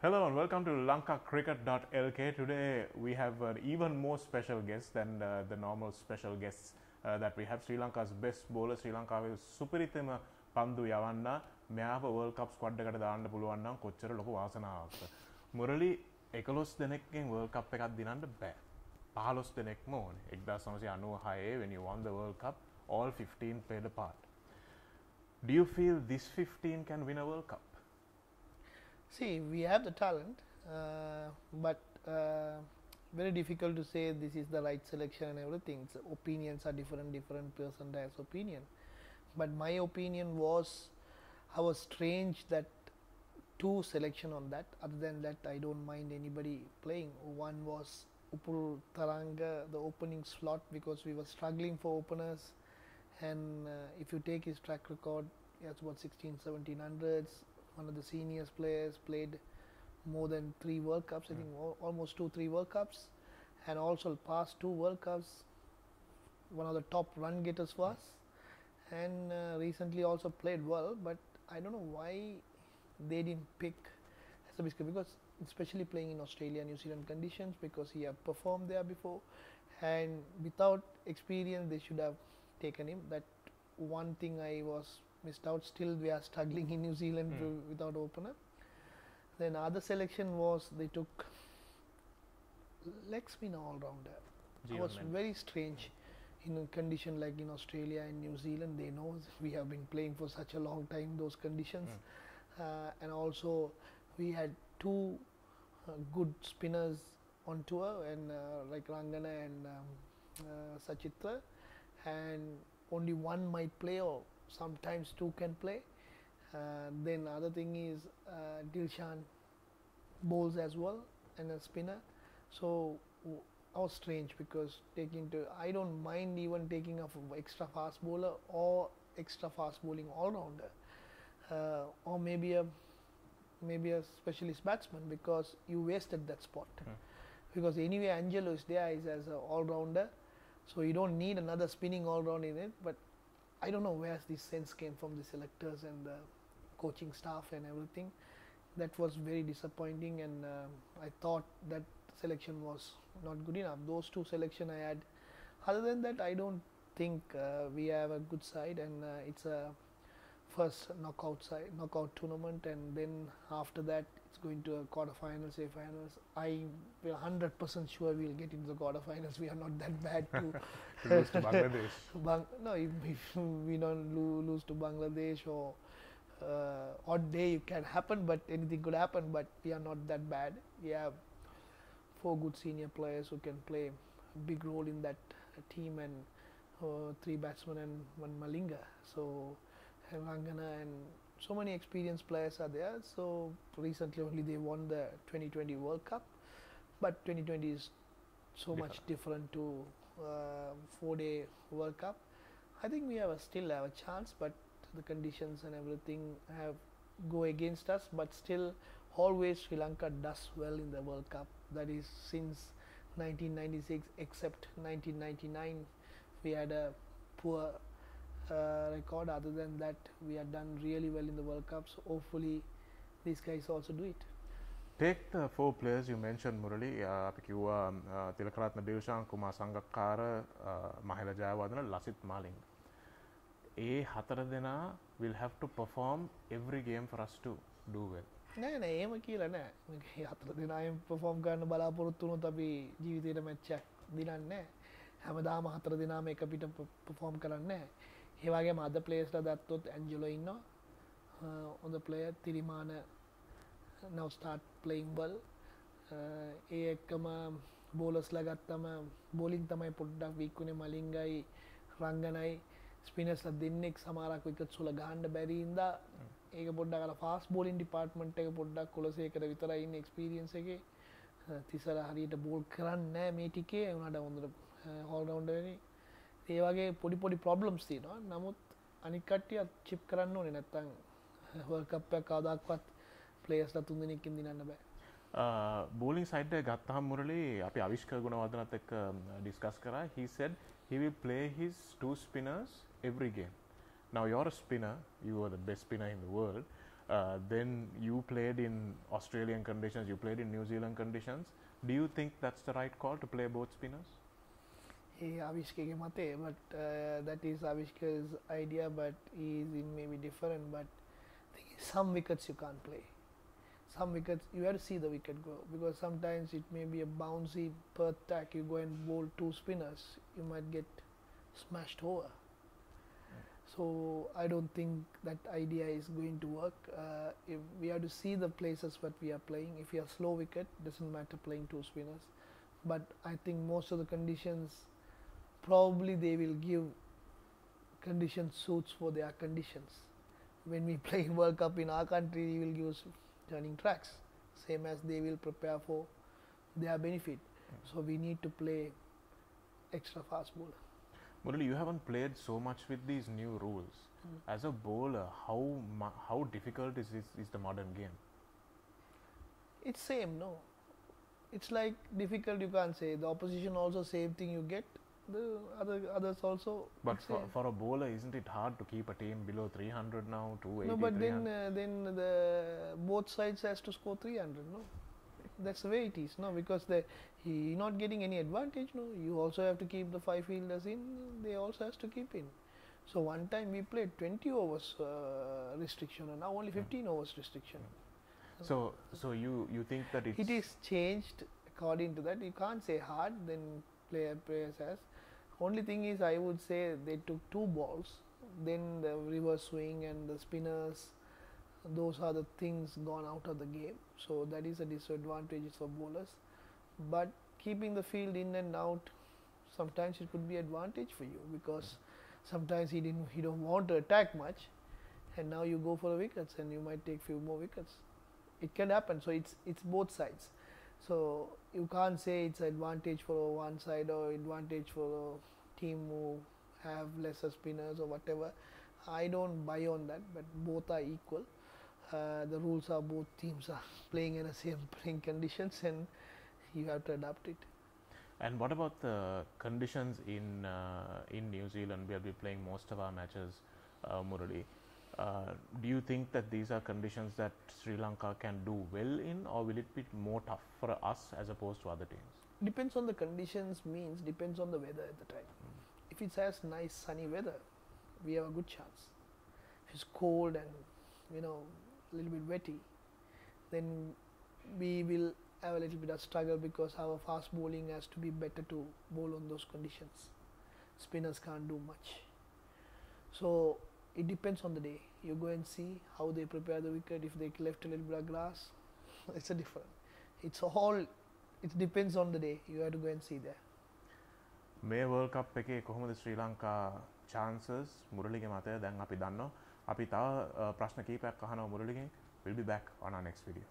Hello and welcome to lankacricket.lk. Today we have an even more special guest than the normal special guests that we have. Sri Lanka's best bowler, Sri Lanka will සුපිරිතම පන්දු යවන්න මෙයාව World Cup squad එකට දාන්න පුළුවන් නම් කොච්චර ලොකු වාසනාවක්ද. මුරලි 11 දෙනෙක්ගෙන් World Cup එකක් දිනන්න බෑ. 15 දෙනෙක්ම ඕනේ. 1996 when you won the World Cup, all 15 played a part. Do you feel this 15 can win a World Cup? See, we have the talent, but very difficult to say this is the right selection and everything. So opinions are different, different person has opinion. But my opinion was, I was strange that two selection on that. Other than that, I don't mind anybody playing. One was Taranga, the opening slot, because we were struggling for openers. And if you take his track record, he has about 1700s. One of the seniors players, played more than 3 World Cups, I think almost 2-3 World Cups, and also past 2 World Cups, one of the top run getters for us, and recently also played well, but I don't know why they didn't pick as a biscuit, because especially playing in Australia, New Zealand conditions, because he had performed there before, and without experience they should have taken him. That one thing I was missed out. Still we are struggling in New Zealand without opener. Then other selection was they took leg spinner all rounder. It was very strange in a condition like in Australia and New Zealand. They know we have been playing for such a long time those conditions, and also we had 2 good spinners on tour, and like Rangana and Sachitra, and only one might play, or sometimes 2 can play. Then other thing is Dilshan bowls as well and a spinner. So I was strange because I don't mind even taking a extra fast bowler or extra fast bowling all rounder, or maybe a specialist batsman, because you wasted that spot. Because anyway Angelo is there as an all rounder, so you don't need another spinning all round in it. But I don't know where this sense came from the selectors and the coaching staff and everything. That was very disappointing, and I thought that selection was not good enough. Those 2 selection I had. Other than that, I don't think we have a good side, and it's a first knockout tournament, and then after that it's going to a quarterfinals, semi-finals. I will 100% sure we'll get into the quarterfinals. We are not that bad to lose to Bangladesh. No, if we don't lose to Bangladesh, or odd day it can happen, but anything could happen. But we are not that bad. We have 4 good senior players who can play a big role in that team, and 3 batsmen and 1 Malinga. So Rangana and so many experienced players are there. So recently only they won the 2020 World Cup, but 2020 is so much different to 4-day World Cup. I think we still have a chance, but the conditions and everything go against us. But still, always Sri Lanka does well in the World Cup. That is since 1996, except 1999 we had a poor record. Other than that, we have done really well in the World Cup. So hopefully these guys also do it. Take the 4 players you mentioned, Murali. අපි කිව්වා තිලකරත්න දිල්ෂාන්, කුමාර් සංගක්කාර, මහිල ජයවර්ධන, ලසිත් මාලිංග. ඒ 4 දෙනා will have to perform every game for us to do well. නෑ එහෙම කියලා නෑ. මේ 4 දෙනාම perform කරන්න බලාපොරොත්තු වුණොත් අපි ජීවිතේට මැච් එකක් දිනන්නේ නෑ. හැමදාම 4 දෙනාම එක පිට perform කරන්නේ නෑ. ඒ වගේම අද players ලා දැත්තොත් ඇන්ජලෝ ඉන්නවා. on the player තිරිමාන now start playing well. ඒ එක්කම bowlers ලා ගත්තම bowling තමයි පොඩ්ඩක් weak උනේ. මලිංගයි රංගනයි spinners ලා දෙන්නෙක් සමහරක් wickets වල ගහන්න බැරි ඉඳා ඒක පොඩ්ඩක් අර fast bowling department එක පොඩ්ඩක් කොලසේකට විතරයි ඉන්නේ experience එකේ. තිසර හරියට bowl කරන්නේ නැහැ මේ ටිකේ. උනාට හොඳට all rounder වෙන්නේ. ඒ වගේ පොඩි problems තියෙනවා. නමුත් අනික් කට්ටිය chip කරන්න ඕනේ, නැත්තම් World Cup එක කවදාවත් players ලා 3 දෙනෙක්කින් දිනන්න බෑ. bowling side එක ගත්තාම මුරලි අපි අවිෂ්කර ගුණවර්ධනත් එක්ක discuss කරා. He said he will play his 2 spinners every game. Now you're a spinner, you are the best spinner in the world. then you played in Australian conditions, you played in New Zealand conditions. Do you think that's the right call to play both spinners? Avishkege mate, but that is Avishka's idea, but he is in maybe different. But some wickets you can't play. Some wickets you have to see the wicket go, because sometimes it may be a bouncy Perth tack. You go and bowl two spinners, you might get smashed over. So I don't think that idea is going to work. If we have to see the places what we are playing. If you are slow wicket, doesn't matter playing two spinners. But I think most of the conditions, probably they will give condition suits for their conditions. When we play World Cup in our country, we will use turning tracks, same as they will prepare for their benefit. So we need to play extra fast bowler. Murali, you haven't played so much with these new rules. As a bowler, how difficult is the modern game? It's same, no. It's like difficult, you can't say. The opposition also same thing you get. The others also. But for a bowler, isn't it hard to keep a team below 300 now, 280? No, but then the both sides has to score 300. No, that's the way it is. No, because he not getting any advantage. No, you also have to keep the 5 fielders in. They also has to keep in. So one time we played 20 overs restriction, and now only 15 overs restriction. So you think that it is changed according to that. You can't say hard, then players has. Only thing is, I would say they took 2 balls, then the reverse swing and the spinners, those are the things gone out of the game. So that is a disadvantage for bowlers. But keeping the field in and out, sometimes it could be advantage for you, because sometimes he don't want to attack much, and now you go for the wickets and you might take few more wickets. It can happen. So it's both sides. So you can't say it's advantage for one side or advantage for a team who have lesser spinners or whatever. I don't buy on that, but both are equal. The rules are both teams are playing in the same playing conditions, and you have to adapt it. And what about the conditions in New Zealand? We'll be playing most of our matches, Murali. Do you think that these are conditions that Sri Lanka can do well in, or will it be more tough for us as opposed to other teams? Depends on the conditions, means depends on the weather at the time. If it has nice sunny weather, we have a good chance. If it's cold and a little bit wetty, then we will have a little bit of struggle, because our fast bowling has to be better to bowl on those conditions. Spinners can't do much. So it depends on the day. You go and see how they prepare the wicket. If they left a little bit of grass, it's a different. It depends on the day. You have to go and see there. මේ World Cup එකේ කොහොමද ශ්‍රී Lanka chances? මුරලිගේ මතය දැන් අපි දන්නවා. අපි තව ප්‍රශ්න කීපයක් අහනවා මුරලිගෙන්. We'll be back on our next video.